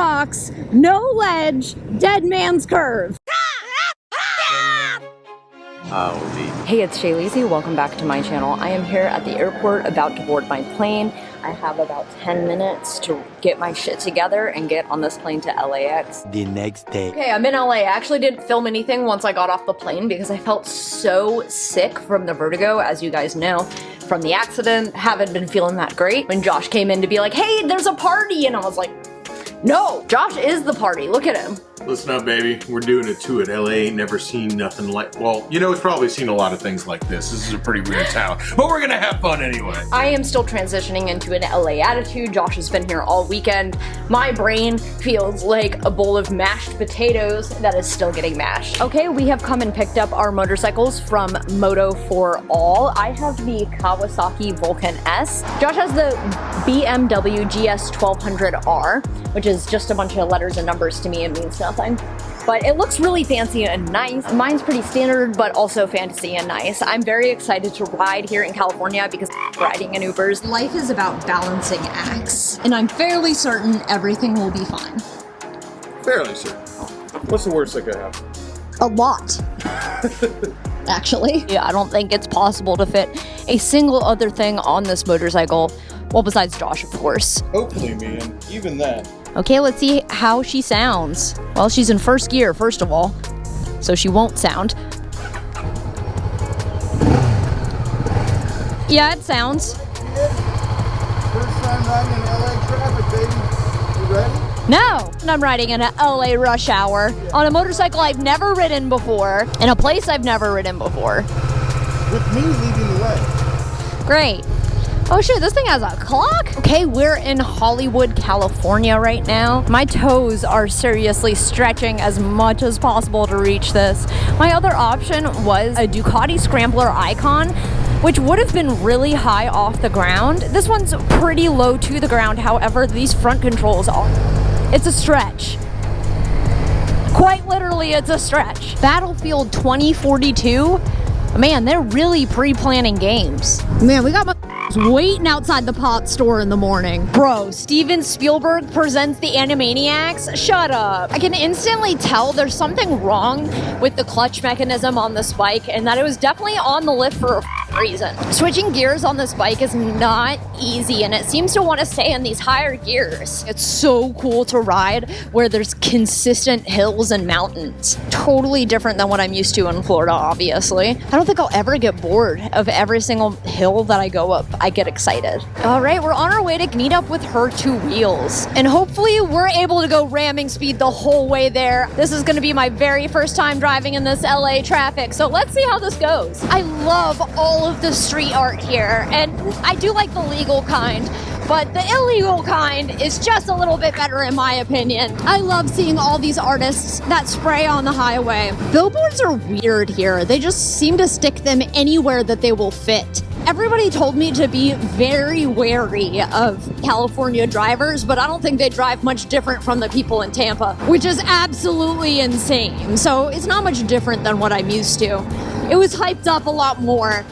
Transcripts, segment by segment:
rocks, no ledge, dead man's curve. Hey, it's Cheyleesi. Welcome back to my channel. I am here at the airport about to board my plane. I have about 10 minutes to get my shit together and get on this plane to LAX. The next day. Okay, I'm in LA. I actually didn't film anything once I got off the plane because I felt so sick from the vertigo, as you guys know, from the accident. Haven't been feeling that great. When Josh came in to be like, hey, there's a party, and I was like, no, Josh is the party. Look at him. Listen up, baby. We're doing it too at LA. Ain't never seen nothing like, well, you know, it's probably seen a lot of things like this. This is a pretty weird town, but we're gonna have fun anyway. I am still transitioning into an LA attitude. Josh has been here all weekend. My brain feels like a bowl of mashed potatoes that is still getting mashed. Okay, we have come and picked up our motorcycles from Moto for All. I have the Kawasaki Vulcan S. Josh has the BMW GS 1200R, which is just a bunch of letters and numbers. To me, it means nothing. But it looks really fancy and nice. Mine's pretty standard, but also fancy and nice. I'm very excited to ride here in California because riding in Ubers. Life is about balancing acts, and I'm fairly certain everything will be fine. Fairly certain. What's the worst that could happen? A lot. Actually. Yeah, I don't think it's possible to fit a single other thing on this motorcycle. Well, besides Josh, of course. Hopefully, man. Even that. Okay, let's see how she sounds. Well, she's in first gear, first of all, so she won't sound. Yeah, it sounds. First time riding in LA traffic, baby. You ready? No, I'm riding in an LA rush hour on a motorcycle I've never ridden before, in a place I've never ridden before. With me leading the way. Great. Oh shit, this thing has a clock? Okay, we're in Hollywood, California right now. My toes are seriously stretching as much as possible to reach this. My other option was a Ducati Scrambler Icon, which would have been really high off the ground. This one's pretty low to the ground, however, these front controls are. It's a stretch. Quite literally, it's a stretch. Battlefield 2042, man, they're really pre-planning games. Man, we got my waiting outside the pot store in the morning. Bro, Steven Spielberg presents the Animaniacs? Shut up. I can instantly tell there's something wrong with the clutch mechanism on this bike, and that it was definitely on the lift for a reason. Switching gears on this bike is not easy, and it seems to want to stay in these higher gears. It's so cool to ride where there's consistent hills and mountains. Totally different than what I'm used to in Florida, obviously. I don't think I'll ever get bored of every single hill that I go up. I get excited. All right, we're on our way to meet up with her two wheels, and hopefully we're able to go ramming speed the whole way there. This is gonna be my very first time driving in this LA traffic, so let's see how this goes. I love all of the street art here, and I do like the legal kind, but the illegal kind is just a little bit better in my opinion. I love seeing all these artists that spray on the highway. Billboards are weird here. They just seem to stick them anywhere that they will fit. Everybody told me to be very wary of California drivers, but I don't think they drive much different from the people in Tampa, which is absolutely insane. So it's not much different than what I'm used to. It was hyped up a lot more,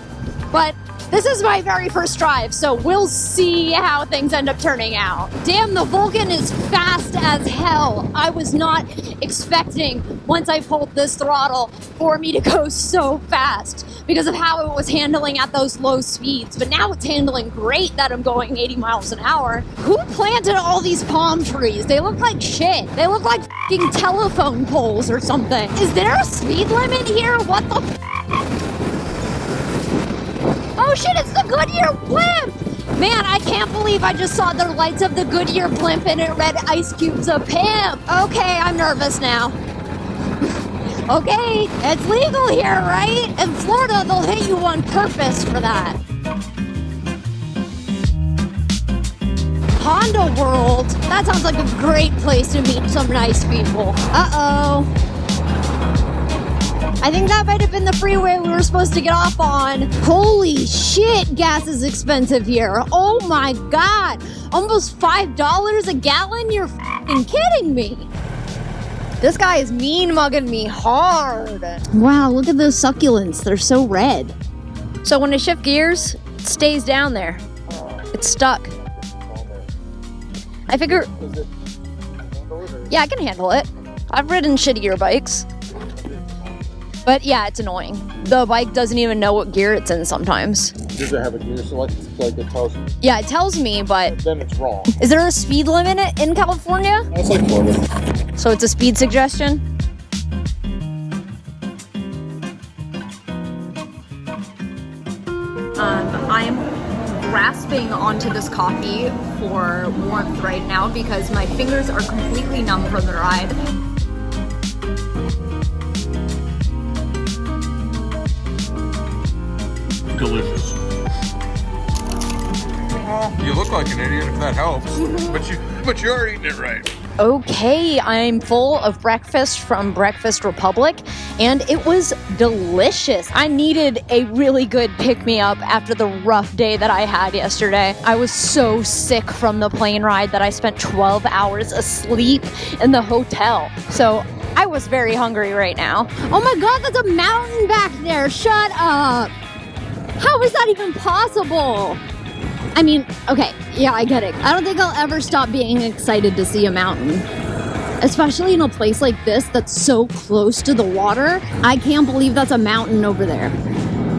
but this is my very first drive, so we'll see how things end up turning out. Damn, the Vulcan is fast as hell. I was not expecting, once I pulled this throttle, for me to go so fast because of how it was handling at those low speeds. But now it's handling great that I'm going 80 miles an hour. Who planted all these palm trees? They look like shit. They look like f***ing telephone poles or something. Is there a speed limit here? What the f***? Oh shit, it's the Goodyear blimp! Man, I can't believe I just saw the lights of the Goodyear blimp and it read Ice Cube's a pimp. Okay, I'm nervous now. Okay, it's legal here, right? In Florida, they'll hit you on purpose for that. Honda World. That sounds like a great place to meet some nice people. Uh-oh. I think that might have been the freeway we were supposed to get off on. Holy shit, gas is expensive here. Oh my God. Almost $5 a gallon? You're f***ing kidding me. This guy is mean mugging me hard. Wow, look at those succulents. They're so red. So when I shift gears, it stays down there. It's stuck. I figure... handle it? Or? Yeah, I can handle it. I've ridden shittier bikes. But yeah, it's annoying. The bike doesn't even know what gear it's in sometimes. Does it have a gear select? Like it tells you? Yeah, it tells me, but Then it's wrong. is there a speed limit in California? That's like Florida. So it's a speed suggestion? I'm grasping onto this coffee for warmth right now because my fingers are completely numb from the ride. Delicious. You look like an idiot if that helps, but you are eating it right. Okay, I'm full of breakfast from Breakfast Republic, and it was delicious. I needed a really good pick-me-up after the rough day that I had yesterday. I was so sick from the plane ride that I spent 12 hours asleep in the hotel. So I was very hungry right now. Oh my god, that's a mountain back there. Shut up. How is that even possible? I mean, okay, yeah, I get it. I don't think I'll ever stop being excited to see a mountain. Especially in a place like this that's so close to the water. I can't believe that's a mountain over there.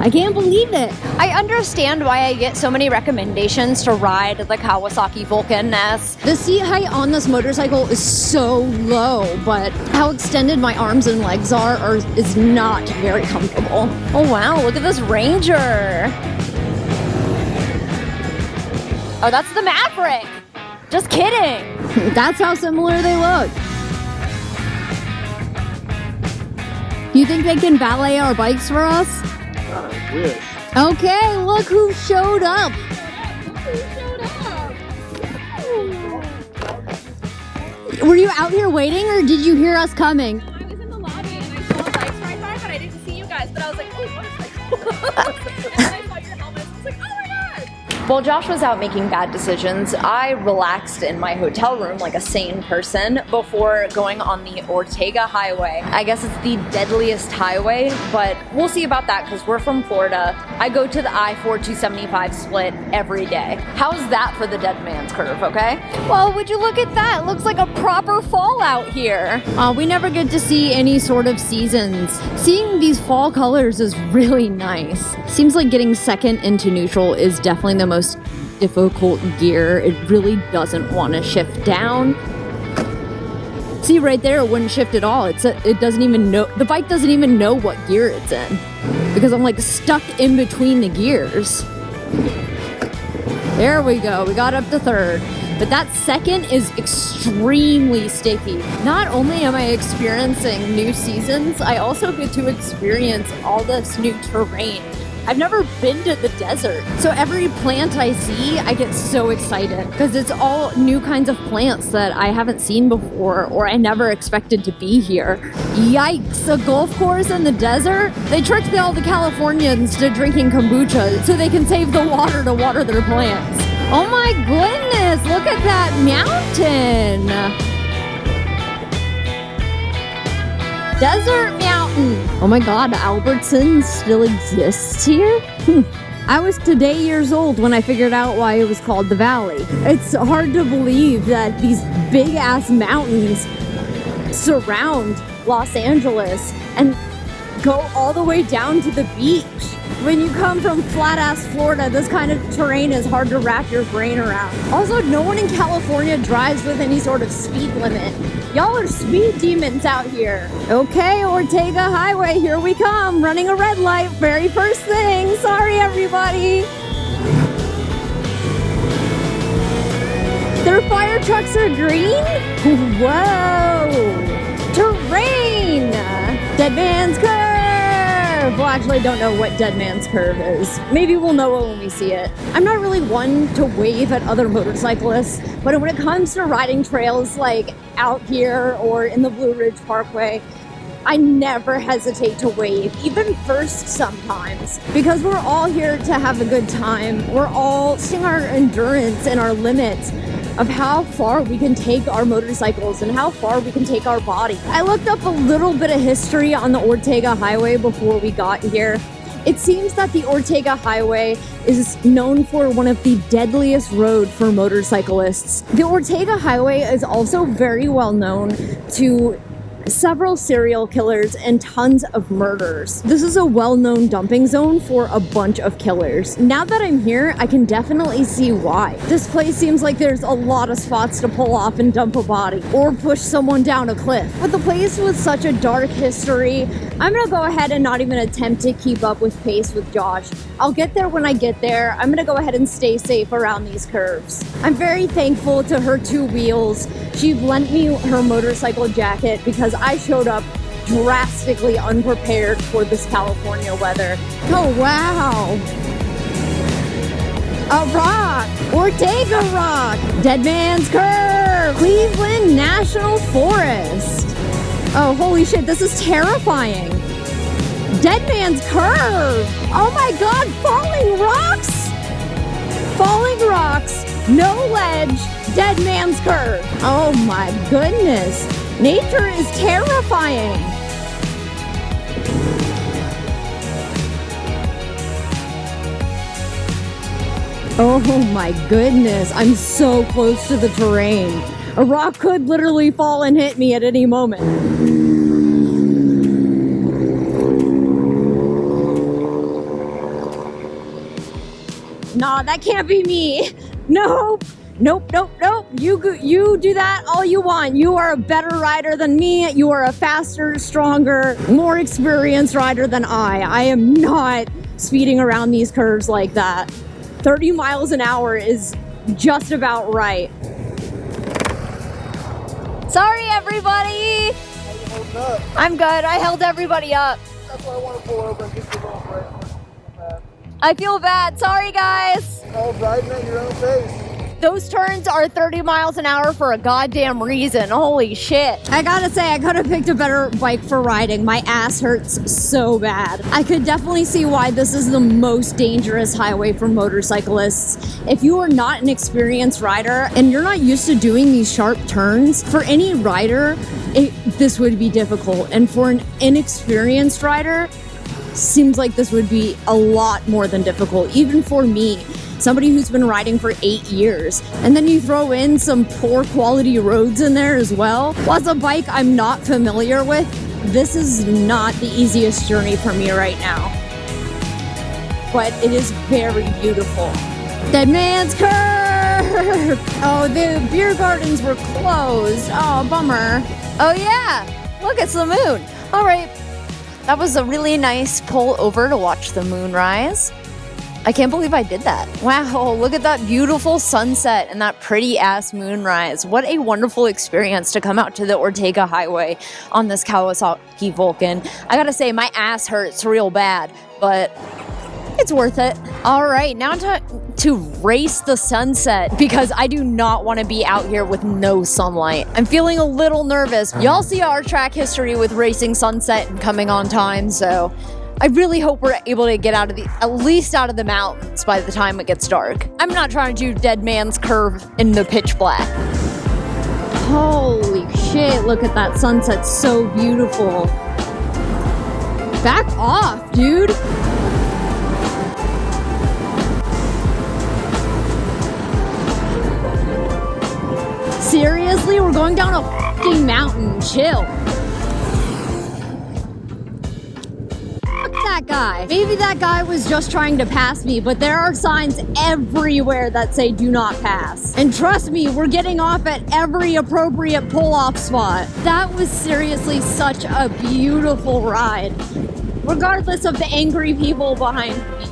I can't believe it. I understand why I get so many recommendations to ride the Kawasaki Vulcan S. The seat height on this motorcycle is so low, but how extended my arms and legs are is not very comfortable. Oh wow, look at this Ranger. Oh, that's the Maverick. Just kidding. That's how similar they look. You think they can valet our bikes for us? I wish. Okay, look who showed up. Were you out here waiting or did you hear us coming? I was in the lobby and I saw bikes right by, but I didn't see you guys. But I was like, oh, what is this? And then I saw your helmets. I was like, oh my god. While Josh was out making bad decisions, I relaxed in my hotel room like a sane person before going on the Ortega Highway. I guess it's the deadliest highway, but we'll see about that because we're from Florida. I go to the I-4 275 split every day. How's that for the dead man's curve, okay? Well, would you look at that? It looks like a proper fall out here. We never get to see any sort of seasons. Seeing these fall colors is really nice. Seems like getting second into neutral is definitely the most difficult gear. It really doesn't want to shift down. See right there, it wouldn't shift at all. It doesn't even know, the bike doesn't even know what gear it's in because I'm like stuck in between the gears. There we go, we got up to third. But that second is extremely sticky. Not only am I experiencing new seasons, I also get to experience all this new terrain. I've never been to the desert. So every plant I see, I get so excited because it's all new kinds of plants that I haven't seen before or I never expected to be here. Yikes, a golf course in the desert? They tricked all the Californians to drinking kombucha so they can save the water to water their plants. Oh my goodness, look at that mountain. Desert mountain. Oh my god, Albertson still exists here? I was today years old when I figured out why it was called the Valley. It's hard to believe that these big ass mountains surround Los Angeles and go all the way down to the beach. When you come from flat-ass Florida, this kind of terrain is hard to wrap your brain around. Also, no one in California drives with any sort of speed limit. Y'all are speed demons out here. Okay, Ortega Highway, here we come. Running a red light, very first thing. Sorry, everybody. Their fire trucks are green? Whoa. Terrain. Dead Man's Curve. Well, actually, I don't know what Dead Man's Curve is. Maybe we'll know it when we see it. I'm not really one to wave at other motorcyclists, but when it comes to riding trails like out here or in the Blue Ridge Parkway, I never hesitate to wave, even first sometimes, because we're all here to have a good time. We're all seeing our endurance and our limits of how far we can take our motorcycles and how far we can take our body. I looked up a little bit of history on the Ortega Highway before we got here, It seems that the Ortega Highway is known for one of the deadliest roads for motorcyclists. The Ortega Highway is also very well known to several serial killers and tons of murders. This is a well-known dumping zone for a bunch of killers. Now that I'm here, I can definitely see why. This place seems like there's a lot of spots to pull off and dump a body or push someone down a cliff. With the place with such a dark history, I'm gonna go ahead and not even attempt to keep up with pace with Josh. I'll get there when I get there. I'm gonna go ahead and stay safe around these curves. I'm very thankful to her two wheels. She lent me her motorcycle jacket because I showed up drastically unprepared for this California weather. Oh, wow. A rock. Ortega Rock. Dead Man's Curve. Cleveland National Forest. Oh, holy shit, this is terrifying. Dead Man's Curve. Oh my God, falling rocks. Falling rocks. No ledge. Dead Man's Curve. Oh my goodness. Nature is terrifying. Oh my goodness. I'm so close to the terrain. A rock could literally fall and hit me at any moment. Nah, that can't be me. Nope. Nope, nope, nope. You do that all you want. You are a better rider than me. You are a faster, stronger, more experienced rider than I. I am not speeding around these curves like that. 30 miles an hour is just about right. Sorry, everybody. How you holding up? I'm good. I held everybody up. That's why I want to pull over and get you off right. I feel bad. Sorry, guys. All riding at your own pace. Those turns are 30 miles an hour for a goddamn reason. Holy shit. I gotta say, I could have picked a better bike for riding. My ass hurts so bad. I could definitely see why this is the most dangerous highway for motorcyclists. If you are not an experienced rider and you're not used to doing these sharp turns, for any rider, this would be difficult. And for an inexperienced rider, seems like this would be a lot more than difficult, even for me. Somebody who's been riding for 8 years. And then you throw in some poor quality roads in there as well. Plus a bike I'm not familiar with. This is not the easiest journey for me right now. But it is very beautiful. Dead Man's Curve! Oh, the beer gardens were closed. Oh, bummer. Oh yeah, look, it's the moon. All right, that was a really nice pull over to watch the moon rise. I can't believe I did that. Wow, look at that beautiful sunset and that pretty ass moonrise. What a wonderful experience to come out to the Ortega Highway on this Kawasaki Vulcan. I gotta say, my ass hurts real bad, but it's worth it. All right, now to race the sunset because I do not want to be out here with no sunlight. I'm feeling a little nervous. Y'all see our track history with racing sunset and coming on time, so I really hope we're able to get out of at least out of the mountains by the time it gets dark. I'm not trying to do Dead Man's Curve in the pitch black. Holy shit, look at that sunset, so beautiful. Back off, dude. Seriously, we're going down a fucking mountain. Chill. Fuck that guy. Maybe that guy was just trying to pass me, but there are signs everywhere that say do not pass. And trust me, we're getting off at every appropriate pull-off spot. That was seriously such a beautiful ride. Regardless of the angry people behind me.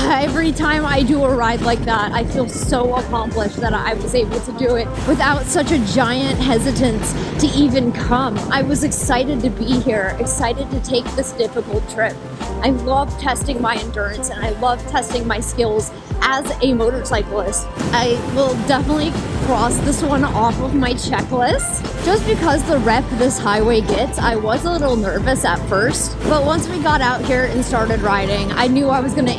Every time I do a ride like that, I feel so accomplished that I was able to do it without such a giant hesitance to even come. I was excited to be here, excited to take this difficult trip. I love testing my endurance and I love testing my skills as a motorcyclist. I will definitely cross this one off of my checklist. Just because the rep this highway gets, I was a little nervous at first, but once we got out here and started riding, I knew I was gonna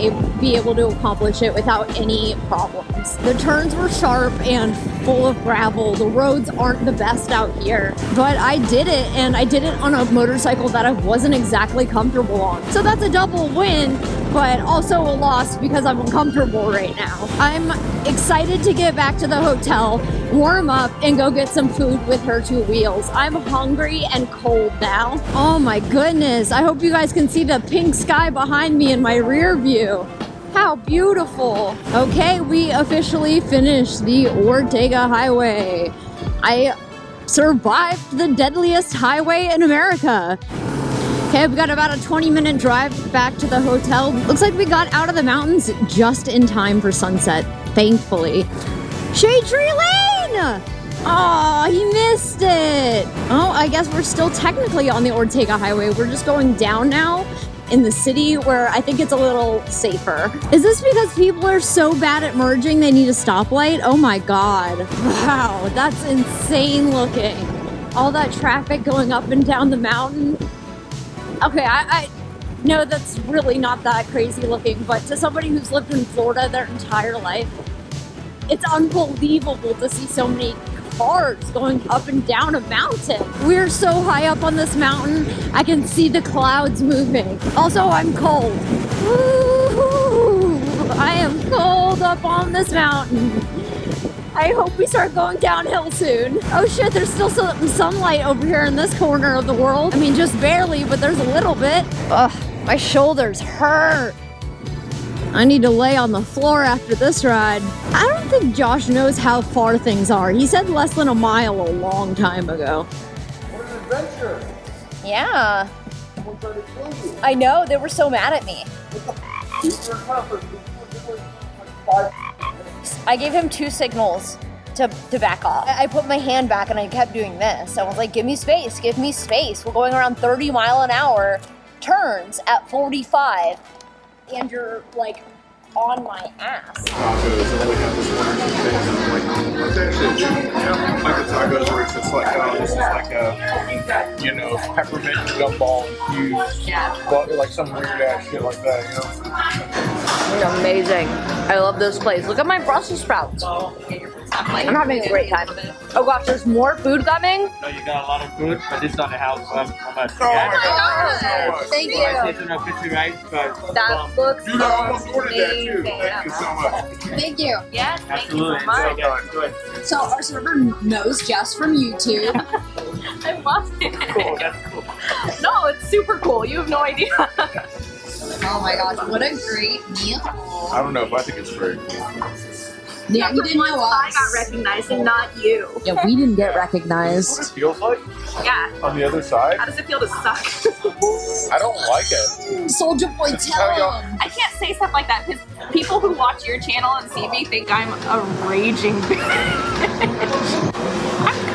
be able to accomplish it without any problems. The turns were sharp and full of gravel. The roads aren't the best out here, but I did it, and I did it on a motorcycle that I wasn't exactly comfortable on. So that's a double win, but also a loss because I'm uncomfortable right now. I'm excited to get back to the hotel, warm up, and go get some food with her two wheels. I'm hungry and cold now. Oh my goodness. I hope you guys can see the pink sky behind me in my rear view. How beautiful. Okay, we officially finished the Ortega Highway. I survived the deadliest highway in America. Okay, we've got about a 20-minute drive back to the hotel. Looks like we got out of the mountains just in time for sunset, thankfully. Shadetree Lane! Oh, he missed it. Oh, I guess we're still technically on the Ortega Highway. We're just going down now in the city where I think it's a little safer. Is this because people are so bad at merging they need a stoplight? Oh my God. Wow, that's insane looking. All that traffic going up and down the mountain. Okay, I know that's really not that crazy looking, but to somebody who's lived in Florida their entire life, it's unbelievable to see so many cars going up and down a mountain. We're so high up on this mountain, I can see the clouds moving. Also, I'm cold. Woo-hoo! I am cold up on this mountain. I hope we start going downhill soon. Oh shit, there's still some sunlight over here in this corner of the world. I mean, just barely, but there's a little bit. Ugh, my shoulders hurt. I need to lay on the floor after this ride. I don't think Josh knows how far things are. He said less than a mile a long time ago. What an adventure. Yeah. Someone tried to kill you. I know, they were so mad at me. You were tougher. You were like 5 minutes. I gave him 2 signals to back off. I put my hand back and I kept doing this. I was like, give me space, give me space. We're going around 30 mile an hour turns at 45. And you're like on my ass. Tacos, and we have this one thing, and I'm like, what's actually, like the tacos where it's just like, oh, this is like a, you know, peppermint gumball infused, but like some weird ass shit like that, you know? Amazing. I love this place. Look at my Brussels sprouts. I'm having a great time. Oh gosh, there's more food coming. So you got a lot of food, but this is not the house. So I'm at Oh my God. Thank I you. said no fishy rice, but That looks Dude, I almost ordered that too. amazing. Thank you so much. Thank you. Yes, thank you absolutely. so much. Yeah, good. So our server knows Jess from YouTube. I love it. Cool, that's cool. No, it's super cool. You have no idea. Oh my gosh, what a great meal. I don't know if I think it's great. Yeah, you didn't know I us. got recognized and not you. Yeah, we didn't get What recognized. it feels like Yeah. on the other side, How does it feel to suck? I don't like it. Soldier Boy, This is how tell y'all- him. I can't say stuff like that because people who watch your channel and see me think I'm a raging bitch.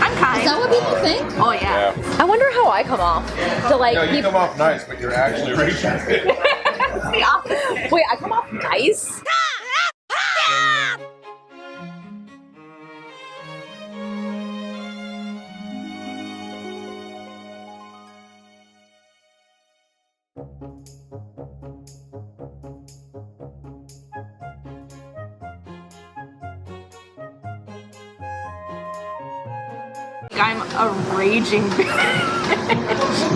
I'm kind. Is that what people think? Oh yeah. Yeah. I wonder how I come off. To like, No, you people- come off nice, but you're actually raging. It's the opposite. wait, I come off nice? I'm a raging bitch.